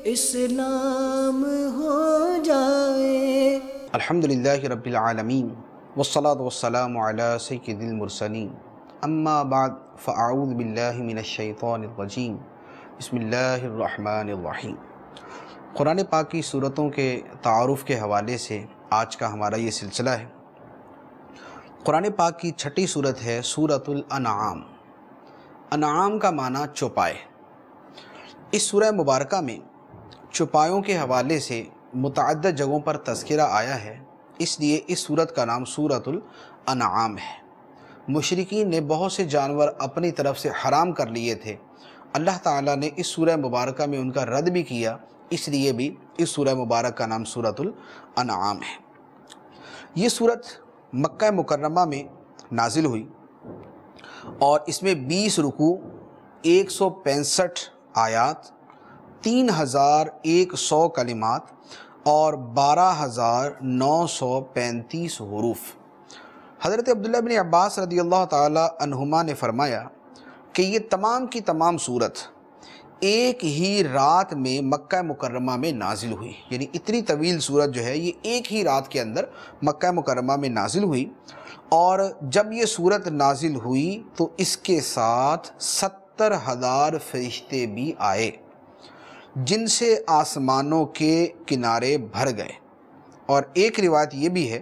اسلام ہو جائے۔ الحمدللہ رب العالمین والصلاة والسلام علی سید المرسلین، اما بعد فاعوذ باللہ من الشیطان الرجیم، بسم اللہ الرحمن الرحیم۔ قرآن پاک کی صورتوں کے تعارف کے حوالے سے آج کا ہمارا یہ سلسلہ ہے۔ قرآن پاک کی چھٹی صورت ہے سورۃ الانعام۔ انعام کا معنی چوپائے۔ اس سورہ مبارکہ میں چوپایوں کے حوالے سے متعدد جگہوں پر تذکرہ آیا ہے، اس لیے اس سورت کا نام سورۃ الانعام ہے۔ مشرکین نے بہت سے جانور اپنی طرف سے حرام کر لیے تھے، اللہ تعالیٰ نے اس سورہ مبارکہ میں ان کا رد بھی کیا، اس لیے بھی اس سورہ مبارک کا نام سورۃ الانعام ہے۔ یہ سورت مکہ مکرمہ میں نازل ہوئی اور اس میں 20 رکوع، 165 آیات، 3100 کلمات اور 12935 حروف۔ حضرت عبداللہ بن عباس رضی اللہ تعالی عنہما نے فرمایا کہ یہ تمام کی تمام صورت ایک ہی رات میں مکہ مکرمہ میں نازل ہوئی، یعنی اتنی طویل صورت جو ہے یہ ایک ہی رات کے اندر مکہ مکرمہ میں نازل ہوئی۔ اور جب یہ صورت نازل ہوئی تو اس کے ساتھ 70,000 فرشتے بھی آئے، جن سے آسمانوں کے کنارے بھر گئے۔ اور ایک روایت یہ بھی ہے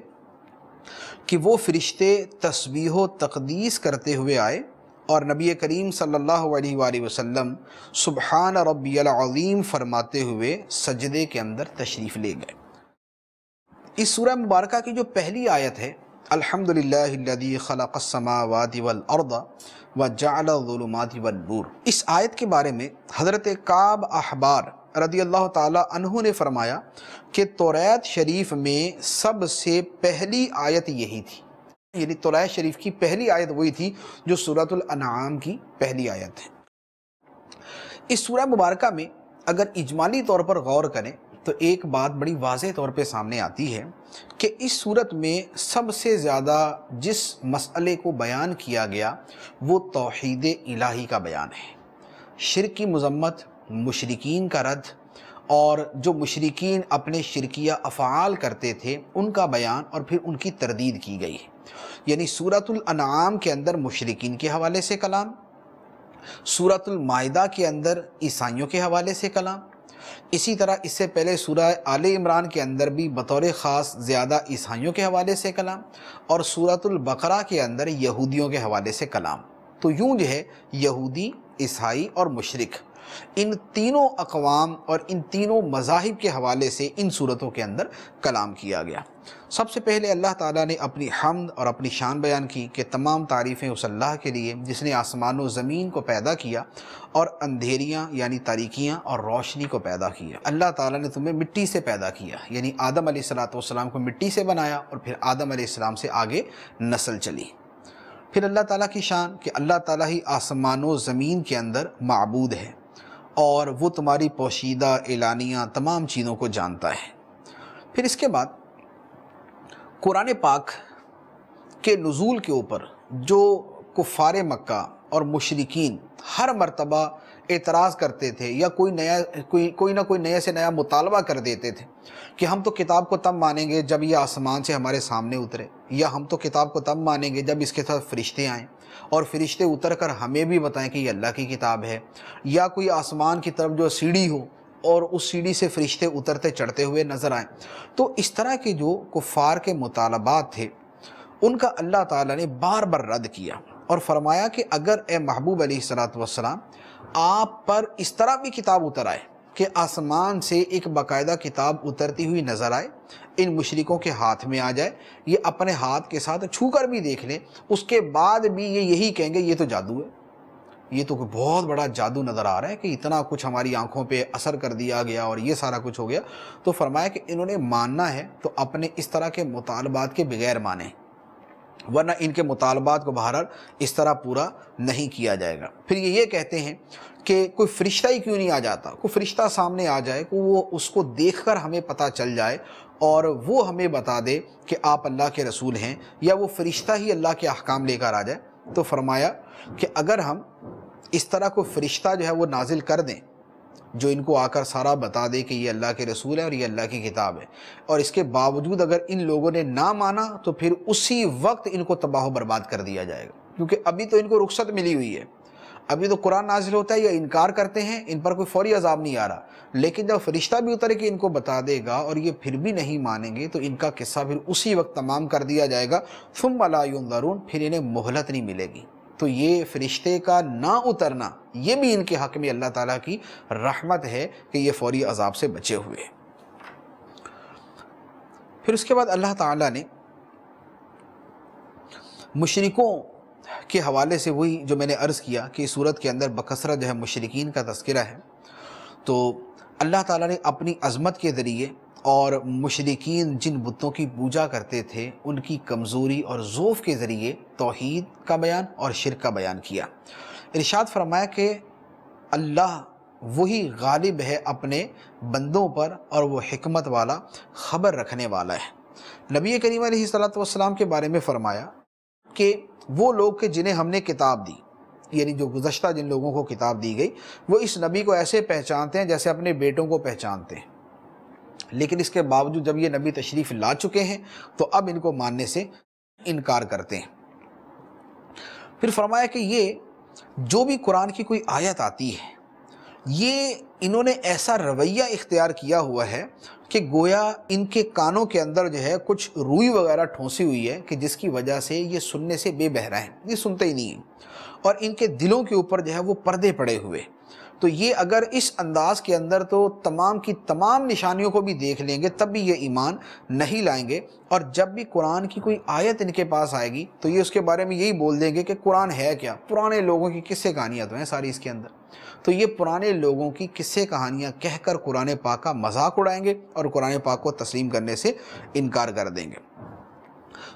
کہ وہ فرشتے تسبیح و تقدیس کرتے ہوئے آئے اور نبی کریم صلی اللہ علیہ وآلہ وسلم سبحان ربی العظیم فرماتے ہوئے سجدے کے اندر تشریف لے گئے۔ اس سورہ مبارکہ کی جو پہلی آیت ہے، الحمدللہ الذی خلق السماوات والارض وجعل الظلمات والنور، اس آیت کے بارے میں حضرت کعب احبار رضی اللہ تعالی عنہ نے فرمایا کہ توریت شریف میں سب سے پہلی آیت یہی تھی، یعنی توریت شریف کی پہلی آیت وہی تھی جو سورۃ الانعام کی پہلی آیت ہے۔ اس سورہ مبارکہ میں اگر اجمالی طور پر غور کریں تو ایک بات بڑی واضح طور پہ سامنے آتی ہے کہ اس صورت میں سب سے زیادہ جس مسئلے کو بیان کیا گیا وہ توحید الہی کا بیان ہے، شرک کی مذمت، مشرکین کا رد، اور جو مشرکین اپنے شرکیہ افعال کرتے تھے ان کا بیان، اور پھر ان کی تردید کی گئی ہے۔ یعنی سورۃ الانعام کے اندر مشرکین کے حوالے سے کلام، سورۃ المائدہ کے اندر عیسائیوں کے حوالے سے کلام، اسی طرح اس سے پہلے سورہ آل عمران کے اندر بھی بطور خاص زیادہ عیسائیوں کے حوالے سے کلام، اور سورۃ البقرہ کے اندر یہودیوں کے حوالے سے کلام۔ تو یوں جو ہے یہودی، عیسائی اور مشرک، ان تینوں اقوام اور ان تینوں مذاہب کے حوالے سے ان صورتوں کے اندر کلام کیا گیا۔ سب سے پہلے اللہ تعالیٰ نے اپنی حمد اور اپنی شان بیان کی کہ تمام تعریفیں اس اللہ کے لیے جس نے آسمان و زمین کو پیدا کیا اور اندھیریاں یعنی تاریکیاں اور روشنی کو پیدا کیا۔ اللہ تعالیٰ نے تمہیں مٹی سے پیدا کیا، یعنی آدم علیہ السلام کو مٹی سے بنایا، اور پھر آدم علیہ السلام سے آگے نسل چلی۔ پھر اللہ تعالیٰ کی شان کہ اللہ تعالیٰ ہی آسمان و زمین کے اندر معبود ہے اور وہ تمہاری پوشیدہ اعلانیہ تمام چیزوں کو جانتا ہے۔ پھر اس کے بعد قرآن پاک کے نزول کے اوپر جو کفار مکہ اور مشرکین ہر مرتبہ اعتراض کرتے تھے یا کوئی نہ کوئی نئے سے نیا مطالبہ کر دیتے تھے کہ ہم تو کتاب کو تب مانیں گے جب یہ آسمان سے ہمارے سامنے اترے، یا ہم تو کتاب کو تب مانیں گے جب اس کے ساتھ فرشتے آئیں اور فرشتے اتر کر ہمیں بھی بتائیں کہ یہ اللہ کی کتاب ہے، یا کوئی آسمان کی طرف جو سیڑھی ہو اور اس سیڑھی سے فرشتے اترتے چڑھتے ہوئے نظر آئیں۔ تو اس طرح کے جو کفار کے مطالبات تھے ان کا اللہ تعالیٰ نے بار بار رد کیا اور فرمایا کہ اگر اے محبوب علیہ السلام آپ پر اس طرح بھی کتاب اتر آئے کہ آسمان سے ایک باقاعدہ کتاب اترتی ہوئی نظر آئے، ان مشرکوں کے ہاتھ میں آ جائے، یہ اپنے ہاتھ کے ساتھ چھو کر بھی دیکھ لیں، اس کے بعد بھی یہ یہی کہیں گے یہ تو جادو ہے، یہ تو بہت بڑا جادو نظر آ رہا ہے کہ اتنا کچھ ہماری آنکھوں پہ اثر کر دیا گیا اور یہ سارا کچھ ہو گیا، تو فرمایا کہ انہوں نے ماننا ہے تو اپنے اس طرح کے مطالبات کے بغیر مانیں، ورنہ ان کے مطالبات کو بہرحال اس طرح پورا نہیں کیا جائے گا۔ پھر یہ کہتے ہیں کہ کوئی فرشتہ ہی کیوں نہیں آ جاتا، کوئی فرشتہ سامنے آ جائے کہ وہ اس کو دیکھ کر ہمیں پتہ چل جائے اور وہ ہمیں بتا دے کہ آپ اللہ کے رسول ہیں، یا وہ فرشتہ ہی اللہ کے احکام لے کر آ جائے۔ تو فرمایا کہ اگر ہم اس طرح کو فرشتہ جو ہے وہ نازل کر دیں جو ان کو آ کر سارا بتا دے کہ یہ اللہ کے رسول ہے اور یہ اللہ کی کتاب ہے، اور اس کے باوجود اگر ان لوگوں نے نہ مانا تو پھر اسی وقت ان کو تباہ و برباد کر دیا جائے گا، کیونکہ ابھی تو ان کو رخصت ملی ہوئی ہے، ابھی تو قرآن نازل ہوتا ہے، یہ انکار کرتے ہیں، ان پر کوئی فوری عذاب نہیں آ رہا، لیکن جب فرشتہ بھی اتر کے ان کو بتا دے گا اور یہ پھر بھی نہیں مانیں گے تو ان کا قصہ پھر اسی وقت تمام کر دیا جائے گا، ثم لا ينظرون، پھر انہیں مہلت نہیں ملے گی۔ تو یہ فرشتے کا نہ اترنا یہ بھی ان کے حق میں اللہ تعالیٰ کی رحمت ہے کہ یہ فوری عذاب سے بچے ہوئے۔ پھر اس کے بعد اللہ تعالیٰ نے مشرکوں کے حوالے سے وہی جو میں نے عرض کیا کہ اس صورت کے اندر بکثرت جو ہے مشرکین کا تذکرہ ہے، تو اللہ تعالیٰ نے اپنی عظمت کے ذریعے اور مشرکین جن بتوں کی پوجا کرتے تھے ان کی کمزوری اور ضعف کے ذریعے توحید کا بیان اور شرک کا بیان کیا۔ ارشاد فرمایا کہ اللہ وہی غالب ہے اپنے بندوں پر اور وہ حکمت والا، خبر رکھنے والا ہے۔ نبی کریم علیہ الصلوۃ والسلام کے بارے میں فرمایا کہ وہ لوگ کہ جنہیں ہم نے کتاب دی، یعنی جو گزشتہ جن لوگوں کو کتاب دی گئی، وہ اس نبی کو ایسے پہچانتے ہیں جیسے اپنے بیٹوں کو پہچانتے ہیں، لیکن اس کے باوجود جب یہ نبی تشریف لا چکے ہیں تو اب ان کو ماننے سے انکار کرتے ہیں۔ پھر فرمایا کہ یہ جو بھی قرآن کی کوئی آیت آتی ہے یہ انہوں نے ایسا رویہ اختیار کیا ہوا ہے کہ گویا ان کے کانوں کے اندر جو ہے کچھ روئی وغیرہ ٹھونسی ہوئی ہے کہ جس کی وجہ سے یہ سننے سے بے بہرا ہیں، یہ سنتے ہی نہیں ہیں، اور ان کے دلوں کے اوپر جو ہے وہ پردے پڑے ہوئے۔ تو یہ اگر اس انداز کے اندر تو تمام کی تمام نشانیوں کو بھی دیکھ لیں گے تب بھی یہ ایمان نہیں لائیں گے، اور جب بھی قرآن کی کوئی آیت ان کے پاس آئے گی تو یہ اس کے بارے میں یہی بول دیں گے کہ قرآن ہے کیا، پرانے لوگوں کی قصے کہانیاں تو ہیں ساری اس کے اندر۔ تو یہ پرانے لوگوں کی قصے کہانیاں کہہ کر قرآن پاک کا مذاق اڑائیں گے اور قرآن پاک کو تسلیم کرنے سے انکار کر دیں گے۔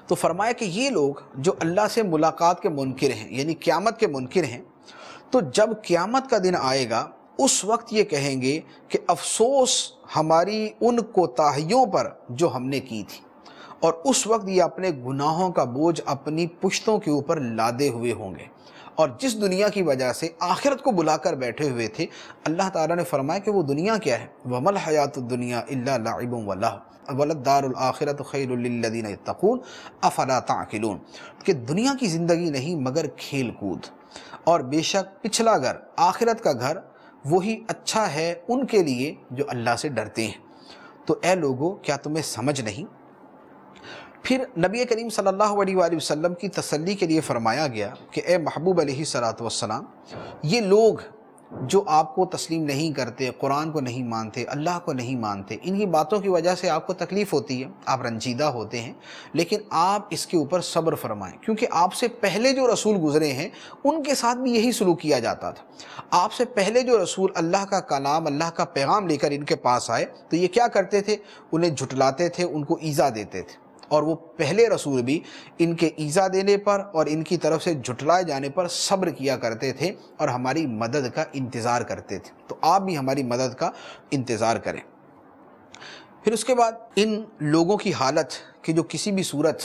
تو فرمایا کہ یہ لوگ جو اللہ سے ملاقات کے منکر ہیں، یعنی قیامت کے منکر ہیں، تو جب قیامت کا دن آئے گا اس وقت یہ کہیں گے کہ افسوس ہماری ان کوتاہیوں پر جو ہم نے کی تھی، اور اس وقت یہ اپنے گناہوں کا بوجھ اپنی پشتوں کے اوپر لادے ہوئے ہوں گے، اور جس دنیا کی وجہ سے آخرت کو بلا کر بیٹھے ہوئے تھے اللہ تعالیٰ نے فرمایا کہ وہ دنیا کیا ہے، وَمَا الْحَيَاةُ الدُّنْيَا إِلَّا لَعِبٌ وَلَهْوٌ وَلَلدَّارُ الْآخِرَةُ خَيْرٌ لِلَّذِينَ يَتَّقُونَ أَفَلَا تَعْقِلُونَ، کہ دنیا کی زندگی نہیں مگر کھیل کود، اور بے شک پچھلا گھر آخرت کا گھر وہی اچھا ہے ان کے لیے جو اللہ سے ڈرتے ہیں۔ تو اے لوگو کیا تمہیں سمجھ نہیں؟ پھر نبی کریم صلی اللہ علیہ وآلہ وسلم کی تسلی کے لیے فرمایا گیا کہ اے محبوب علیہ الصلوۃ والسلام، یہ لوگ جو آپ کو تسلیم نہیں کرتے، قرآن کو نہیں مانتے، اللہ کو نہیں مانتے، انہی باتوں کی وجہ سے آپ کو تکلیف ہوتی ہے، آپ رنجیدہ ہوتے ہیں، لیکن آپ اس کے اوپر صبر فرمائیں، کیونکہ آپ سے پہلے جو رسول گزرے ہیں ان کے ساتھ بھی یہی سلوک کیا جاتا تھا۔ آپ سے پہلے جو رسول اللہ کا کلام، اللہ کا پیغام لے کر ان کے پاس آئے تو یہ کیا کرتے تھے؟ انہیں جھٹلاتے تھے، ان کو ایذا دیتے تھے، اور وہ پہلے رسول بھی ان کے ایذا دینے پر اور ان کی طرف سے جھٹلائے جانے پر صبر کیا کرتے تھے اور ہماری مدد کا انتظار کرتے تھے۔ تو آپ بھی ہماری مدد کا انتظار کریں۔ پھر اس کے بعد ان لوگوں کی حالت کہ جو کسی بھی صورت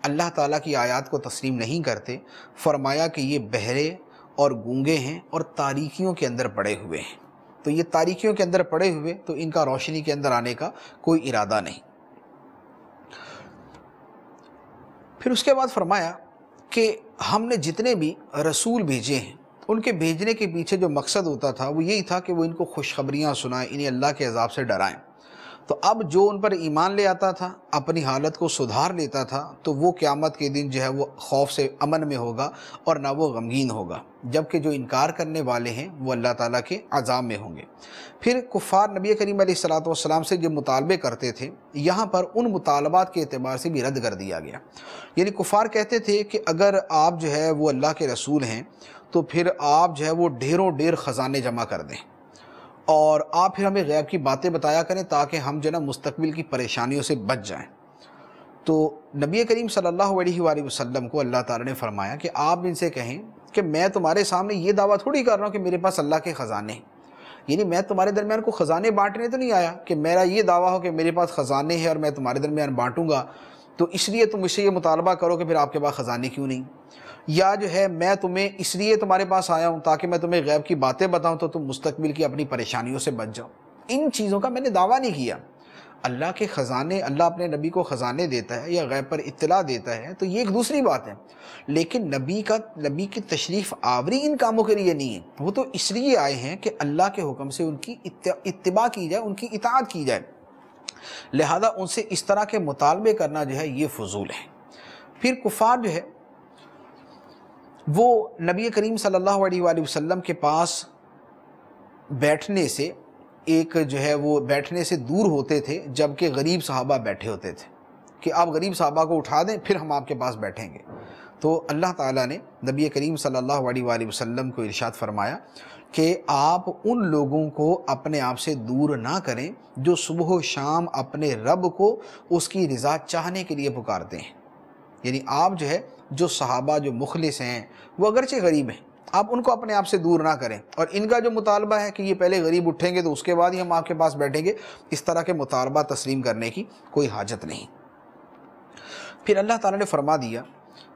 اللہ تعالیٰ کی آیات کو تسلیم نہیں کرتے، فرمایا کہ یہ بہرے اور گونگے ہیں اور تاریکیوں کے اندر پڑے ہوئے ہیں۔ تو یہ تاریکیوں کے اندر پڑے ہوئے تو ان کا روشنی کے اندر آنے کا کوئی ارادہ نہیں۔ پھر اس کے بعد فرمایا کہ ہم نے جتنے بھی رسول بھیجے ہیں ان کے بھیجنے کے پیچھے جو مقصد ہوتا تھا وہ یہی تھا کہ وہ ان کو خوشخبریاں سنائیں، انہیں اللہ کے عذاب سے ڈرائیں۔ تو اب جو ان پر ایمان لے آتا تھا، اپنی حالت کو سدھار لیتا تھا، تو وہ قیامت کے دن جو ہے وہ خوف سے امن میں ہوگا اور نہ وہ غمگین ہوگا، جبکہ جو انکار کرنے والے ہیں وہ اللہ تعالیٰ کے عذاب میں ہوں گے۔ پھر کفار نبی کریم علیہ الصلوۃ والسلام سے جو مطالبے کرتے تھے یہاں پر ان مطالبات کے اعتبار سے بھی رد کر دیا گیا۔ یعنی کفار کہتے تھے کہ اگر آپ جو ہے وہ اللہ کے رسول ہیں تو پھر آپ جو ہے وہ ڈھیروں ڈھیر خزانے جمع کر دیں اور آپ پھر ہمیں غیب کی باتیں بتایا کریں تاکہ ہم جو ہے نا مستقبل کی پریشانیوں سے بچ جائیں۔ تو نبی کریم صلی اللہ علیہ وآلہ وسلم کو اللہ تعالیٰ نے فرمایا کہ آپ ان سے کہیں کہ میں تمہارے سامنے یہ دعویٰ تھوڑی کر رہا ہوں کہ میرے پاس اللہ کے خزانے ہیں، یعنی میں تمہارے درمیان کو خزانے بانٹنے تو نہیں آیا کہ میرا یہ دعویٰ ہو کہ میرے پاس خزانے ہیں اور میں تمہارے درمیان بانٹوں گا، تو اس لیے تم مجھ سے یہ مطالبہ کرو کہ پھر آپ کے پاس خزانے کیوں نہیں۔ یا جو ہے میں تمہیں اس لیے تمہارے پاس آیا ہوں تاکہ میں تمہیں غیب کی باتیں بتاؤں تو تم مستقبل کی اپنی پریشانیوں سے بچ جاؤ. ان چیزوں کا میں نے دعویٰ نہیں کیا. اللہ کے خزانے، اللہ اپنے نبی کو خزانے دیتا ہے یا غیب پر اطلاع دیتا ہے تو یہ ایک دوسری بات ہے، لیکن نبی کی تشریف آوری ان کاموں کے لیے نہیں ہے. وہ تو اس لیے آئے ہیں کہ اللہ کے حکم سے ان کی اتباع کی جائے، ان کی اطاعت کی جائے. لہذا ان سے اس طرح کے مطالبے کرنا جو ہے یہ فضول ہے. پھر کفار جو ہے وہ نبی کریم صلی اللہ علیہ وآلہ وسلم کے پاس بیٹھنے سے جو ہے وہ بیٹھنے سے دور ہوتے تھے جبکہ غریب صحابہ بیٹھے ہوتے تھے کہ آپ غریب صحابہ کو اٹھا دیں پھر ہم آپ کے پاس بیٹھیں گے. تو اللہ تعالیٰ نے نبی کریم صلی اللہ علیہ وآلہ وسلم کو ارشاد فرمایا کہ آپ ان لوگوں کو اپنے آپ سے دور نہ کریں جو صبح و شام اپنے رب کو اس کی رضا چاہنے کے لیے پکارتے ہیں. یعنی آپ جو ہے جو صحابہ جو مخلص ہیں وہ اگرچہ غریب ہیں، آپ ان کو اپنے آپ سے دور نہ کریں. اور ان کا جو مطالبہ ہے کہ یہ پہلے غریب اٹھیں گے تو اس کے بعد ہی ہم آپ کے پاس بیٹھیں گے، اس طرح کے مطالبہ تسلیم کرنے کی کوئی حاجت نہیں. پھر اللہ تعالیٰ نے فرما دیا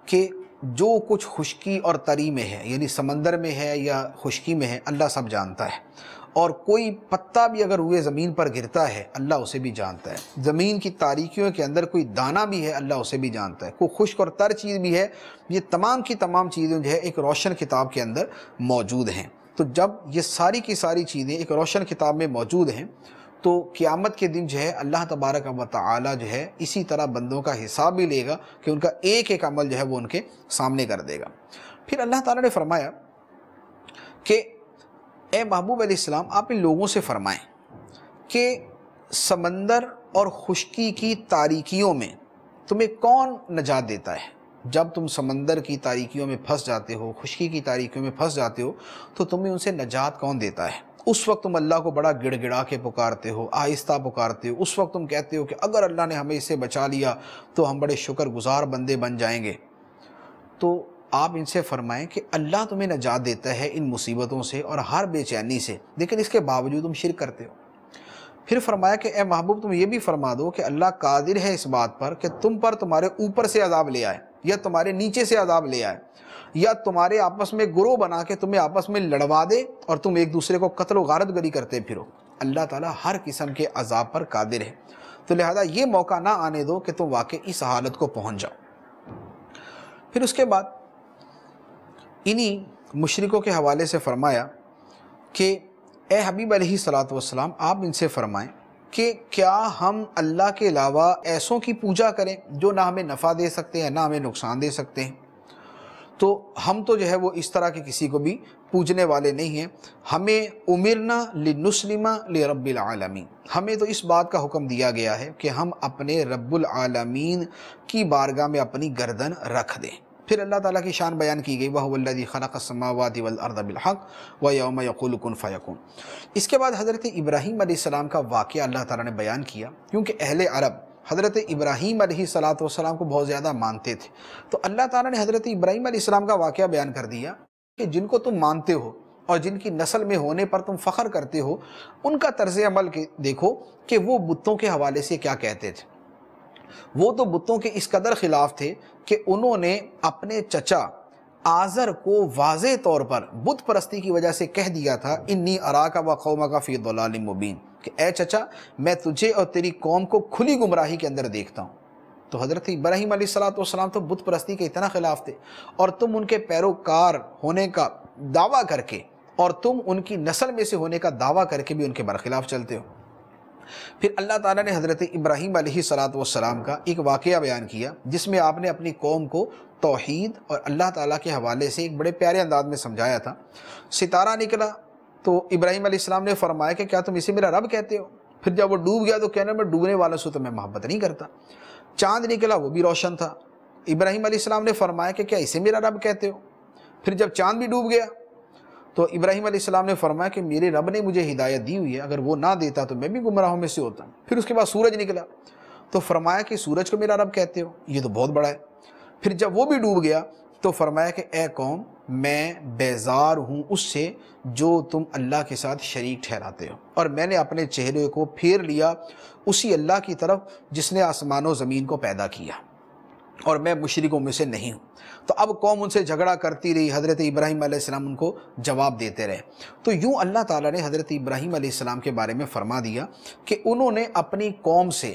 کہ جو کچھ خشکی اور تری میں ہے، یعنی سمندر میں ہے یا خشکی میں ہے، اللہ سب جانتا ہے. اور کوئی پتا بھی اگر روئے زمین پر گرتا ہے اللہ اسے بھی جانتا ہے. زمین کی تاریکیوں کے اندر کوئی دانہ بھی ہے اللہ اسے بھی جانتا ہے. کوئی خشک اور تر چیز بھی ہے، یہ تمام کی تمام چیزیں جو ہے ایک روشن کتاب کے اندر موجود ہیں. تو جب یہ ساری کی ساری چیزیں ایک روشن کتاب میں موجود ہیں تو قیامت کے دن جو ہے اللہ تبارک و تعالی جو ہے اسی طرح بندوں کا حساب بھی لے گا کہ ان کا ایک ایک عمل جو ہے وہ ان کے سامنے کر دے گا. پھر اللہ تعالیٰ نے فرمایا کہ اے محبوب علیہ السلام آپ ان لوگوں سے فرمائیں کہ سمندر اور خشکی کی تاریکیوں میں تمہیں کون نجات دیتا ہے. جب تم سمندر کی تاریکیوں میں پھنس جاتے ہو، خشکی کی تاریکیوں میں پھنس جاتے ہو تو تمہیں ان سے نجات کون دیتا ہے؟ اس وقت تم اللہ کو بڑا گڑ گڑا کے پکارتے ہو، آہستہ پکارتے ہو. اس وقت تم کہتے ہو کہ اگر اللہ نے ہمیں اس سے بچا لیا تو ہم بڑے شکر گزار بندے بن جائیں گے. تو آپ ان سے فرمائیں کہ اللہ تمہیں نجات دیتا ہے ان مصیبتوں سے اور ہر بے چینی سے، لیکن اس کے باوجود تم شرک کرتے ہو. پھر فرمایا کہ اے محبوب تم یہ بھی فرما دو کہ اللہ قادر ہے اس بات پر کہ تم پر تمہارے اوپر سے عذاب لے آئے یا تمہارے نیچے سے عذاب لے آئے یا تمہارے آپس میں گروہ بنا کے تمہیں آپس میں لڑوا دے اور تم ایک دوسرے کو قتل و غارت گری کرتے پھرو. اللہ تعالیٰ ہر قسم کے عذاب پر قادر ہے. تو لہذا یہ موقع نہ آنے دو کہ تم واقع اس حالت کو پہنچ جاؤ. پھر اس کے بعد انہی مشرکوں کے حوالے سے فرمایا کہ اے حبیب علیہ الصلوۃ والسلام آپ ان سے فرمائیں کہ کیا ہم اللہ کے علاوہ ایسوں کی پوجا کریں جو نہ ہمیں نفع دے سکتے ہیں نہ ہمیں نقصان دے سکتے ہیں؟ تو ہم تو جو ہے وہ اس طرح کے کسی کو بھی پوجنے والے نہیں ہیں. ہمیں امرنا لنسلم لرب العالمین، ہمیں تو اس بات کا حکم دیا گیا ہے کہ ہم اپنے رب العالمین کی بارگاہ میں اپنی گردن رکھ دیں. پھر اللہ تعالیٰ کی شان بیان کی گئی وَهُوَ الَّذِي خَلَقَ السَّمَاوَاتِ وَالْأَرْضَ بِالْحَقِّ وَيَوْمَ يَقُولُ كُن فَيَكُونُ. اس کے بعد حضرت ابراہیم علیہ السلام کا واقعہ اللہ تعالیٰ نے بیان کیا، کیونکہ اہل عرب حضرت ابراہیم علیہ السلام کو بہت زیادہ مانتے تھے. تو اللہ تعالیٰ نے حضرت ابراہیم علیہ السلام کا واقعہ بیان کر دیا کہ جن کو تم مانتے ہو اور جن کی نسل میں ہونے پر تم فخر کرتے ہو ان کا طرز عمل دیکھو کہ وہ بتوں کے حوالے سے کیا کہتے تھے. وہ تو بتوں کے اس قدر خلاف تھے کہ انہوں نے اپنے چچا آزر کو واضح طور پر بت پرستی کی وجہ سے کہہ دیا تھا انی اراک و قومک فی ضلال مبین، کہ اے چچا میں تجھے اور تیری قوم کو کھلی گمراہی کے اندر دیکھتا ہوں. تو حضرت ابراہیم علیہ السلام تو بت پرستی کے اتنا خلاف تھے اور تم ان کے پیروکار ہونے کا دعویٰ کر کے اور تم ان کی نسل میں سے ہونے کا دعویٰ کر کے بھی ان کے برخلاف چلتے ہو. پھر اللہ تعالیٰ نے حضرت ابراہیم علیہ السلام کا ایک واقعہ بیان کیا جس میں آپ نے اپنی قوم کو توحید اور اللہ تعالیٰ کے حوالے سے ایک بڑے پیارے انداز میں سمجھایا تھا. ستارہ نکلا تو ابراہیم علیہ السلام نے فرمایا کہ کیا تم اسے میرا رب کہتے ہو؟ پھر جب وہ ڈوب گیا تو کہنا میں ڈوبنے والوں سے تو میں محبت نہیں کرتا. چاند نکلا وہ بھی روشن تھا. ابراہیم علیہ السلام نے فرمایا کہ کیا اسے میرا رب کہتے ہو؟ پھر جب چاند بھی ڈوب گیا تو ابراہیم علیہ السلام نے فرمایا کہ میرے رب نے مجھے ہدایت دی ہوئی ہے، اگر وہ نہ دیتا تو میں بھی گمراہوں میں سے ہوتا. پھر اس کے بعد سورج نکلا تو فرمایا کہ سورج کو میرا رب کہتے ہو، یہ تو بہت بڑا ہے. پھر جب وہ بھی ڈوب گیا تو فرمایا کہ اے قوم میں بیزار ہوں اس سے جو تم اللہ کے ساتھ شریک ٹھہراتے ہو، اور میں نے اپنے چہرے کو پھیر لیا اسی اللہ کی طرف جس نے آسمان و زمین کو پیدا کیا. اور میں مشرکوں میں سے نہیں ہوں۔ تو اب قوم ان سے جھگڑا کرتی رہی، حضرت ابراہیم علیہ السلام ان کو جواب دیتے رہے۔ تو یوں اللہ تعالیٰ نے حضرت ابراہیم علیہ السلام کے بارے میں فرما دیا کہ انہوں نے اپنی قوم سے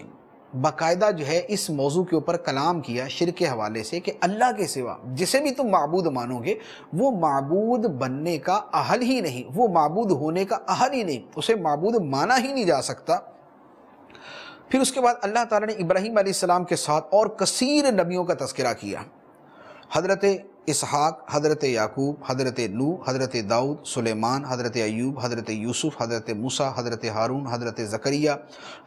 باقاعدہ جو ہے اس موضوع کے اوپر کلام کیا شرک کے حوالے سے، کہ اللہ کے سوا جسے بھی تم معبود مانو گے وہ معبود بننے کا اہل ہی نہیں، وہ معبود ہونے کا اہل ہی نہیں، اسے معبود مانا ہی نہیں جا سکتا۔ پھر اس کے بعد اللہ تعالیٰ نے ابراہیم علیہ السلام کے ساتھ اور کثیر نبیوں کا تذکرہ کیا، حضرت اسحاق، حضرت یعقوب، حضرت نوح، حضرت داؤد، سلیمان، حضرت ایوب، حضرت یوسف، حضرت موسیٰ، حضرت ہارون، حضرت زکریہ،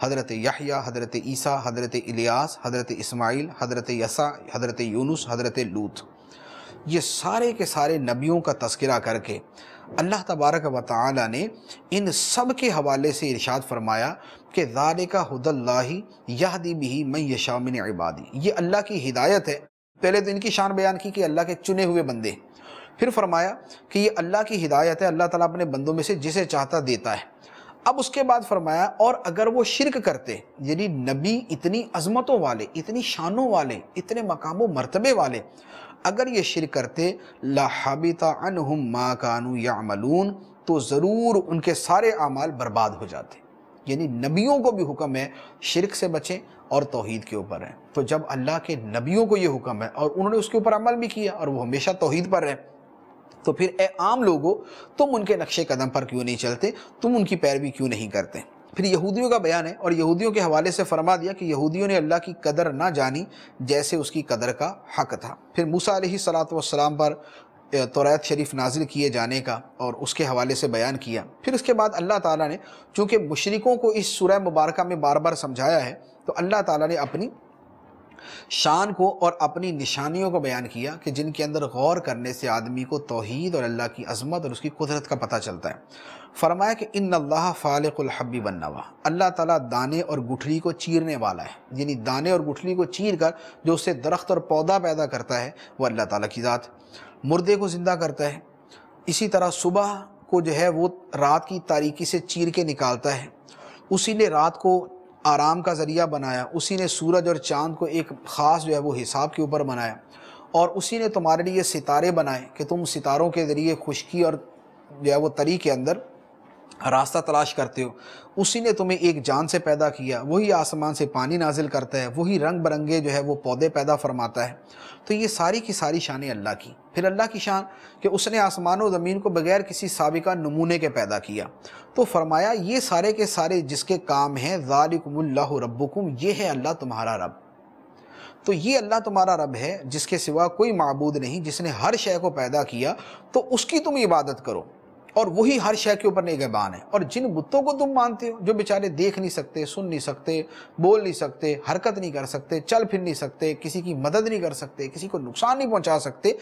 حضرت یحییٰ، حضرت عیسیٰ، حضرت الیاس، حضرت اسماعیل، حضرت یسع، حضرت یونس، حضرت لوط۔ یہ سارے کے سارے نبیوں کا تذکرہ کر کے اللہ تبارک و تعالی نے ان سب کے حوالے سے ارشاد فرمایا کہ ذالک ھدی اللہ یہدی بہ من یشاء من عبادہ، یہ اللہ کی ہدایت ہے۔ پہلے تو ان کی شان بیان کی کہ اللہ کے چنے ہوئے بندے، پھر فرمایا کہ یہ اللہ کی ہدایت ہے، اللہ تعالیٰ اپنے بندوں میں سے جسے چاہتا دیتا ہے۔ اب اس کے بعد فرمایا اور اگر وہ شرک کرتے، یعنی نبی اتنی عظمتوں والے، اتنی شانوں والے، اتنے مقام و مرتبے والے، اگر یہ شرک کرتے لَحَبِطَ عَنْهُمْ مَا كَانُوا يَعْمَلُونَ، تو ضرور ان کے سارے اعمال برباد ہو جاتے۔ یعنی نبیوں کو بھی حکم ہے شرک سے بچیں اور توحید کے اوپر ہیں۔ تو جب اللہ کے نبیوں کو یہ حکم ہے اور انہوں نے اس کے اوپر عمل بھی کیا اور وہ ہمیشہ توحید پر ہیں، تو پھر اے عام لوگو تم ان کے نقش قدم پر کیوں نہیں چلتے، تم ان کی پیروی کیوں نہیں کرتے؟ پھر یہودیوں کا بیان ہے اور یہودیوں کے حوالے سے فرما دیا کہ یہودیوں نے اللہ کی قدر نہ جانی جیسے اس کی قدر کا حق تھا۔ پھر موسیٰ علیہ السلام پر توریت شریف نازل کیے جانے کا اور اس کے حوالے سے بیان کیا۔ پھر اس کے بعد اللہ تعالیٰ نے چونکہ مشرکوں کو اس سورہ مبارکہ میں بار بار سمجھایا ہے، تو اللہ تعالیٰ نے اپنی شان کو اور اپنی نشانیوں کو بیان کیا کہ جن کے اندر غور کرنے سے آدمی کو توحید اور اللہ کی عظمت اور اس کی قدرت کا پتہ چلتا ہے۔ فرمایا کہ ان اللہ فالق الحب والنوى، اللہ تعالیٰ دانے اور گٹھلی کو چیرنے والا ہے، یعنی دانے اور گٹھلی کو چیر کر جو اس سے درخت اور پودا پیدا کرتا ہے وہ اللہ تعالیٰ کی ذات۔ مردے کو زندہ کرتا ہے، اسی طرح صبح کو جو ہے وہ رات کی تاریکی سے چیر کے نکالتا ہے، اسی نے رات کو آرام کا ذریعہ بنایا، اسی نے سورج اور چاند کو ایک خاص جو ہے وہ حساب کے اوپر بنایا، اور اسی نے تمہارے لیے ستارے بنائے کہ تم ستاروں کے ذریعے خشکی اور جو ہے وہ تری کے اندر راستہ تلاش کرتے ہو، اسی نے تمہیں ایک جان سے پیدا کیا، وہی آسمان سے پانی نازل کرتا ہے، وہی رنگ برنگے جو ہے وہ پودے پیدا فرماتا ہے۔ تو یہ ساری کی ساری شانیں اللہ کی۔ پھر اللہ کی شان کہ اس نے آسمان و زمین کو بغیر کسی سابقہ نمونے کے پیدا کیا، تو فرمایا یہ سارے کے سارے جس کے کام ہیں ذالکم اللہ ربکم، یہ ہے اللہ تمہارا رب۔ تو یہ اللہ تمہارا رب ہے جس کے سوا کوئی معبود نہیں، جس نے ہر شے کو پیدا کیا، تو اس کی تم عبادت کرو، اور وہی ہر شے کے اوپر نگہبان ہے۔ اور جن بتوں کو تم مانتے ہو جو بیچارے دیکھ نہیں سکتے، سن نہیں سکتے، بول نہیں سکتے، حرکت نہیں کر سکتے، چل پھر نہیں سکتے، کسی کی مدد نہیں کر سکتے، کسی کو نقصان نہیں پہنچا سکتے،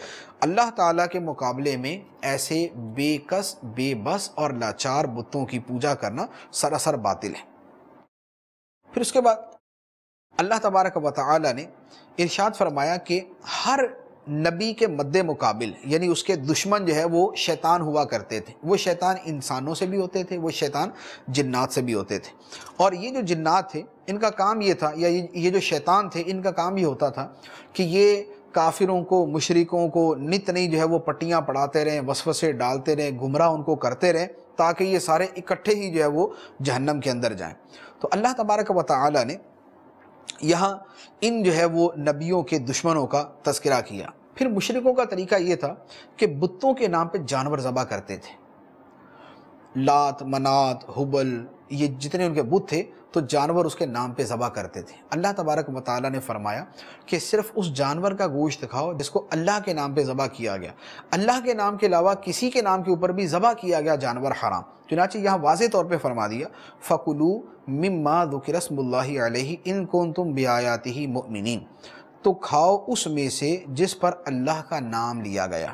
اللہ تعالیٰ کے مقابلے میں ایسے بے کس، بے بس اور لاچار بتوں کی پوجا کرنا سراسر باطل ہے۔ پھر اس کے بعد اللہ تبارک و تعالی نے ارشاد فرمایا کہ ہر نبی کے مد مقابل، یعنی اس کے دشمن جو ہے وہ شیطان ہوا کرتے تھے۔ وہ شیطان انسانوں سے بھی ہوتے تھے، وہ شیطان جنات سے بھی ہوتے تھے۔ اور یہ جو جنات تھے ان کا کام یہ تھا، یا یہ جو شیطان تھے ان کا کام یہ ہوتا تھا کہ یہ کافروں کو، مشرکوں کو نت نئی جو ہے وہ پٹیاں پڑھاتے رہیں، وسوسے ڈالتے رہیں، گمراہ ان کو کرتے رہیں، تاکہ یہ سارے اکٹھے ہی جو ہے وہ جہنم کے اندر جائیں۔ تو اللہ تبارک و تعالی نے یہاں ان جو ہے وہ نبیوں کے دشمنوں کا تذکرہ کیا۔ پھر مشرکوں کا طریقہ یہ تھا کہ بتوں کے نام پہ جانور ذبح کرتے تھے، لات، منات، حبل، یہ جتنے ان کے بت تھے تو جانور اس کے نام پہ ذبح کرتے تھے۔ اللہ تبارک و تعالیٰ نے فرمایا کہ صرف اس جانور کا گوشت کھاؤ جس کو اللہ کے نام پہ ذبح کیا گیا، اللہ کے نام کے علاوہ کسی کے نام کے اوپر بھی ذبح کیا گیا جانور حرام۔ چنانچہ یہاں واضح طور پہ فرما دیا فَكُلُوا مِمَّا ذُكِرَ اسْمُ اللَّهِ عَلَيْهِ إِن كُنتُم بِآيَاتِهِ مُؤْمِنِينَ، تو کھاؤ اس میں سے جس پر اللہ کا نام لیا گیا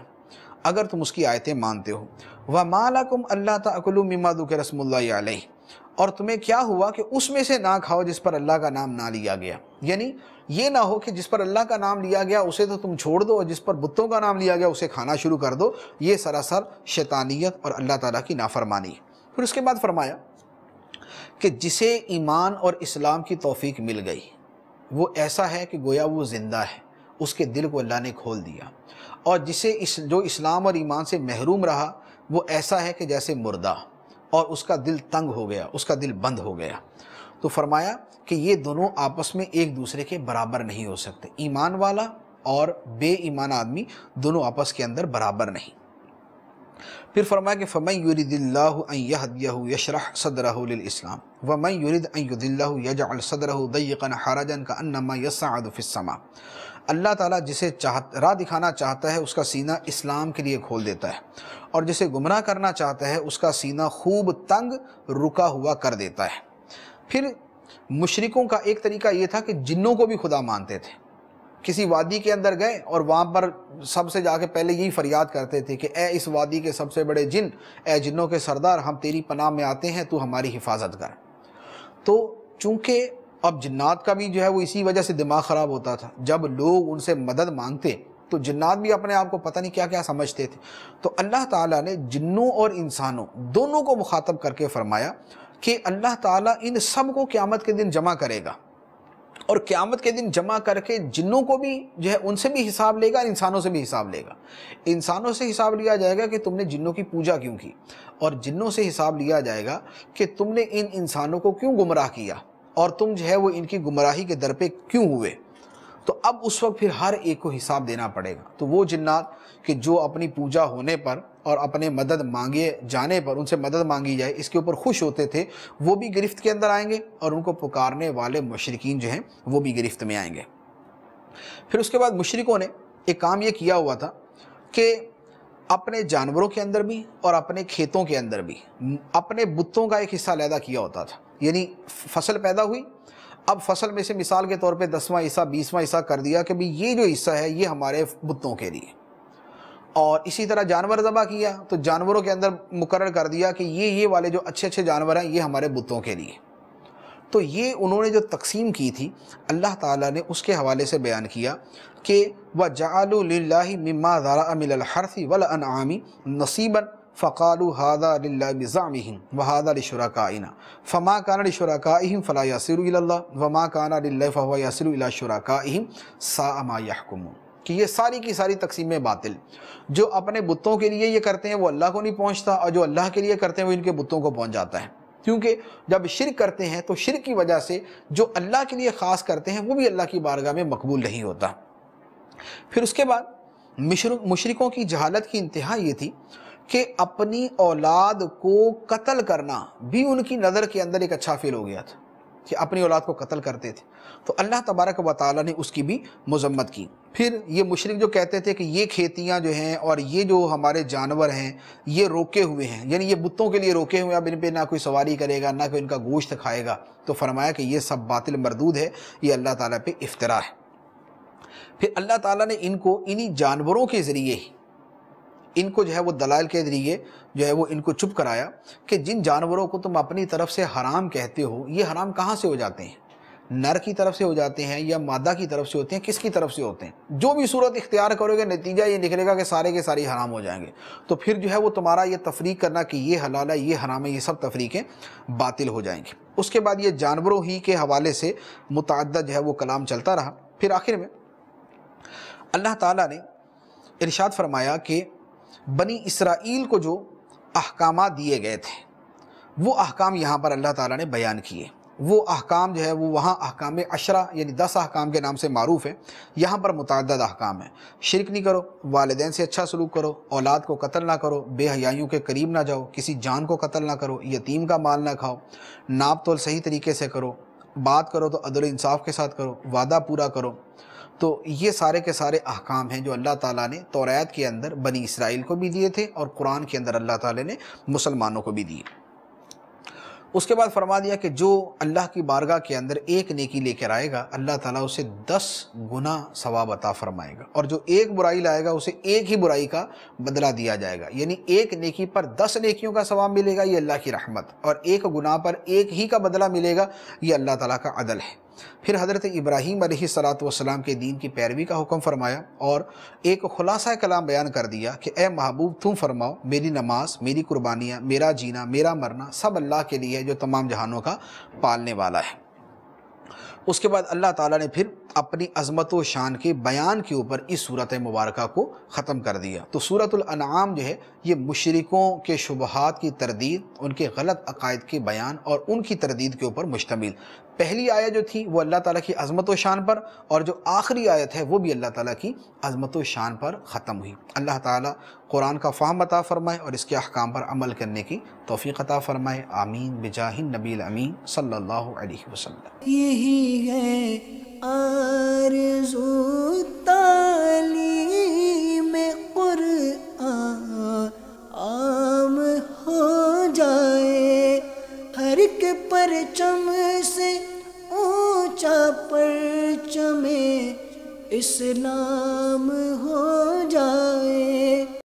اگر تم اس کی آیتیں مانتے ہو۔ وَمَا لَكُمْ أَلَّا تَأْكُلُوا مِمَّا ذُكِرَ اسْمُ اللَّهِ عَلَيْهِ، اور تمہیں کیا ہوا کہ اس میں سے نہ کھاؤ جس پر اللہ کا نام نہ لیا گیا، یعنی یہ نہ ہو کہ جس پر اللہ کا نام لیا گیا اسے تو تم چھوڑ دو اور جس پر بتوں کا نام لیا گیا اسے کھانا شروع کر دو۔ یہ سراسر شیطانیت اور اللہ تعالیٰ کی نافرمانی۔ پھر اس کے بعد فرمایا کہ جسے ایمان اور اسلام کی توفیق مل گئی وہ ایسا ہے کہ گویا وہ زندہ ہے، اس کے دل کو اللہ نے کھول دیا، اور جسے جو اسلام اور ایمان سے محروم رہا وہ ایسا ہے کہ جیسے مردہ، اور اس کا دل تنگ ہو گیا، اس کا دل بند ہو گیا۔ تو فرمایا کہ یہ دونوں آپس میں ایک دوسرے کے برابر نہیں ہو سکتے، ایمان والا اور بے ایمان آدمی دونوں آپس کے اندر برابر نہیں۔ پھر فرمایا کہ فَمَن يُرِدِ اللَّهُ أَن يَهْدِيَهُ يَشْرَحْ صَدْرَهُ لِلْإِسْلَامِ وَمَن يُرِدْ أَن يُضِلَّهُ يَجْعَلْ صَدْرَهُ ضَيِّقًا حَرَجًا كَأَنَّمَا يَصْعَدُ فِي السَّمَاءِ۔ اللہ تعالیٰ جسے راہ دکھانا چاہتا ہے اس کا سینہ اسلام کے لیے کھول دیتا ہے، اور جسے گمراہ کرنا چاہتا ہے اس کا سینہ خوب تنگ رکا ہوا کر دیتا ہے۔ پھر مشرکوں کا ایک طریقہ یہ تھا کہ جنوں کو بھی خدا مانتے تھے۔ کسی وادی کے اندر گئے اور وہاں پر سب سے جا کے پہلے یہی فریاد کرتے تھے کہ اے اس وادی کے سب سے بڑے جن، اے جنوں کے سردار، ہم تیری پناہ میں آتے ہیں، تو ہماری حفاظت کر۔ تو چونکہ اب جنات کا بھی جو ہے وہ اسی وجہ سے دماغ خراب ہوتا تھا، جب لوگ ان سے مدد مانگتے تو جنات بھی اپنے آپ کو پتہ نہیں کیا کیا سمجھتے تھے۔ تو اللہ تعالیٰ نے جنوں اور انسانوں دونوں کو مخاطب کر کے فرمایا کہ اللہ تعالیٰ ان سب کو قیامت کے دن جمع کرے گا، اور قیامت کے دن جمع کر کے جنوں کو بھی جو ہے ان سے بھی حساب لے گا، انسانوں سے بھی حساب لے گا۔ انسانوں سے حساب لیا جائے گا کہ تم نے جنوں کی پوجا کیوں کی، اور جنوں سے حساب لیا جائے گا کہ تم نے ان انسانوں کو کیوں گمراہ کیا، اور تم جو ہے وہ ان کی گمراہی کے در پہ کیوں ہوئے۔ تو اب اس وقت پھر ہر ایک کو حساب دینا پڑے گا۔ تو وہ جنات کہ جو اپنی پوجا ہونے پر اور اپنے مدد مانگے جانے پر، ان سے مدد مانگی جائے اس کے اوپر خوش ہوتے تھے، وہ بھی گرفت کے اندر آئیں گے، اور ان کو پکارنے والے مشرکین جو ہیں وہ بھی گرفت میں آئیں گے۔ پھر اس کے بعد مشرکوں نے ایک کام یہ کیا ہوا تھا کہ اپنے جانوروں کے اندر بھی اور اپنے کھیتوں کے اندر بھی اپنے بتوں کا ایک حصہ علیحدہ کیا ہوتا تھا۔ یعنی فصل پیدا ہوئی، اب فصل میں سے مثال کے طور پہ 10واں حصہ 20واں حصہ کر دیا کہ بھی یہ جو حصہ ہے یہ ہمارے بتوں کے لیے، اور اسی طرح جانور ذبح کیا تو جانوروں کے اندر مقرر کر دیا کہ یہ والے جو اچھے اچھے جانور ہیں یہ ہمارے بتوں کے لیے۔ تو یہ انہوں نے جو تقسیم کی تھی اللہ تعالیٰ نے اس کے حوالے سے بیان کیا کہ وَجَعَلُوا لِلَّهِ مِمَّا ذَرَأَ مِنَ الْحَرْثِ وَالْأَنْعَامِ نَصِيبًا فَقَالُوا هَذَا لِلَّهِ بِزَعْمِهِمْ وَهَذَا لِشُرَكَائِنَا فَمَا كَانَ لِشُرَكَائِهِمْ فَلَا يَصِلُ إِلَى اللَّهِ وَمَا كَانَ لِلَّهِ فَهُوَ يَصِلُ إِلَى شُرَكَائِهِمْ سَاءَ مَا يَحْكُمُونَ۔ کہ یہ ساری کی ساری تقسیمیں باطل، جو اپنے بتوں کے لیے یہ کرتے ہیں وہ اللہ کو نہیں پہنچتا، اور جو اللہ کے لیے کرتے ہیں وہ ان کے بتوں کو پہنچ جاتا ہے۔ کیونکہ جب شرک کرتے ہیں تو شرک کی وجہ سے جو اللہ کے لیے خاص کرتے ہیں وہ بھی اللہ کی بارگاہ میں مقبول نہیں ہوتا۔ پھر اس کے بعد مشرکوں کی جہالت کی انتہا یہ تھی کہ اپنی اولاد کو قتل کرنا بھی ان کی نظر کے اندر ایک اچھا فعل ہو گیا تھا کہ اپنی اولاد کو قتل کرتے تھے۔ تو اللہ تبارک و تعالیٰ نے اس کی بھی مذمت کی۔ پھر یہ مشرک جو کہتے تھے کہ یہ کھیتیاں جو ہیں اور یہ جو ہمارے جانور ہیں یہ روکے ہوئے ہیں، یعنی یہ بتوں کے لیے روکے ہوئے ہیں، اب ان پہ نہ کوئی سواری کرے گا نہ کوئی ان کا گوشت کھائے گا۔ تو فرمایا کہ یہ سب باطل مردود ہے، یہ اللہ تعالیٰ پہ افترا ہے۔ پھر اللہ تعالیٰ نے ان کو انہی جانوروں کے ذریعے ان کو جو ہے وہ دلائل کے ذریعے جو ہے وہ ان کو چپ کرایا کہ جن جانوروں کو تم اپنی طرف سے حرام کہتے ہو یہ حرام کہاں سے ہو جاتے ہیں؟ نر کی طرف سے ہو جاتے ہیں یا مادہ کی طرف سے ہوتے ہیں؟ کس کی طرف سے ہوتے ہیں؟ جو بھی صورت اختیار کرو گے نتیجہ یہ نکلے گا کہ سارے کے سارے حرام ہو جائیں گے۔ تو پھر جو ہے وہ تمہارا یہ تفریق کرنا کہ یہ حلال ہے یہ حرام ہے، یہ سب تفریقیں باطل ہو جائیں گی۔ اس کے بعد یہ جانوروں ہی کے حوالے سے متعدد جو ہے وہ کلام چلتا رہا۔ پھر آخر میں اللہ تعالیٰ نے ارشاد فرمایا کہ بنی اسرائیل کو جو احکامات دیے گئے تھے وہ احکام یہاں پر اللہ تعالیٰ نے بیان کیے۔ وہ احکام جو ہے وہ وہاں احکام عشرہ یعنی 10 احکام کے نام سے معروف ہے، یہاں پر متعدد احکام ہیں۔ شرک نہیں کرو، والدین سے اچھا سلوک کرو، اولاد کو قتل نہ کرو، بے حیائیوں کے قریب نہ جاؤ، کسی جان کو قتل نہ کرو، یتیم کا مال نہ کھاؤ، ناپ تول صحیح طریقے سے کرو، بات کرو تو عدل و انصاف کے ساتھ کرو، وعدہ پورا کرو۔ تو یہ سارے کے سارے احکام ہیں جو اللہ تعالیٰ نے توریت کے اندر بنی اسرائیل کو بھی دیے تھے اور قرآن کے اندر اللہ تعالیٰ نے مسلمانوں کو بھی دیے۔ اس کے بعد فرما دیا کہ جو اللہ کی بارگاہ کے اندر ایک نیکی لے کر آئے گا اللہ تعالیٰ اسے 10 گنا ثواب عطا فرمائے گا، اور جو ایک برائی لائے گا اسے ایک ہی برائی کا بدلہ دیا جائے گا، یعنی ایک نیکی پر 10 نیکیوں کا ثواب ملے گا، یہ اللہ کی رحمت، اور ایک گناہ پر ایک ہی کا بدلہ ملے گا، یہ اللہ تعالیٰ کا عدل ہے۔ پھر حضرت ابراہیم علیہ السلام کے دین کی پیروی کا حکم فرمایا اور ایک خلاصہ کلام بیان کر دیا کہ اے محبوب تم فرماؤ میری نماز، میری قربانیاں، میرا جینا، میرا مرنا سب اللہ کے لیے ہے جو تمام جہانوں کا پالنے والا ہے۔ اس کے بعد اللہ تعالیٰ نے پھر اپنی عظمت و شان کے بیان کے اوپر اس صورت مبارکہ کو ختم کر دیا۔ تو سورۃ الانعام جو ہے یہ مشرکوں کے شبہات کی تردید، ان کے غلط عقائد کے بیان اور ان کی تردید کے اوپر مشتمل۔ پہلی آیت جو تھی وہ اللہ تعالیٰ کی عظمت و شان پر، اور جو آخری آیت ہے وہ بھی اللہ تعالیٰ کی عظمت و شان پر ختم ہوئی۔ اللہ تعالیٰ قرآن کا فہم عطا فرمائے اور اس کے احکام پر عمل کرنے کی توفیق عطا فرمائے، آمین بجاہ النبی الامین صلی اللہ علیہ وسلم۔ یہی ہے آرزو تعلیم قرآن عام ہو جائے، ہر ایک پرچم سے اونچا پرچم اسلام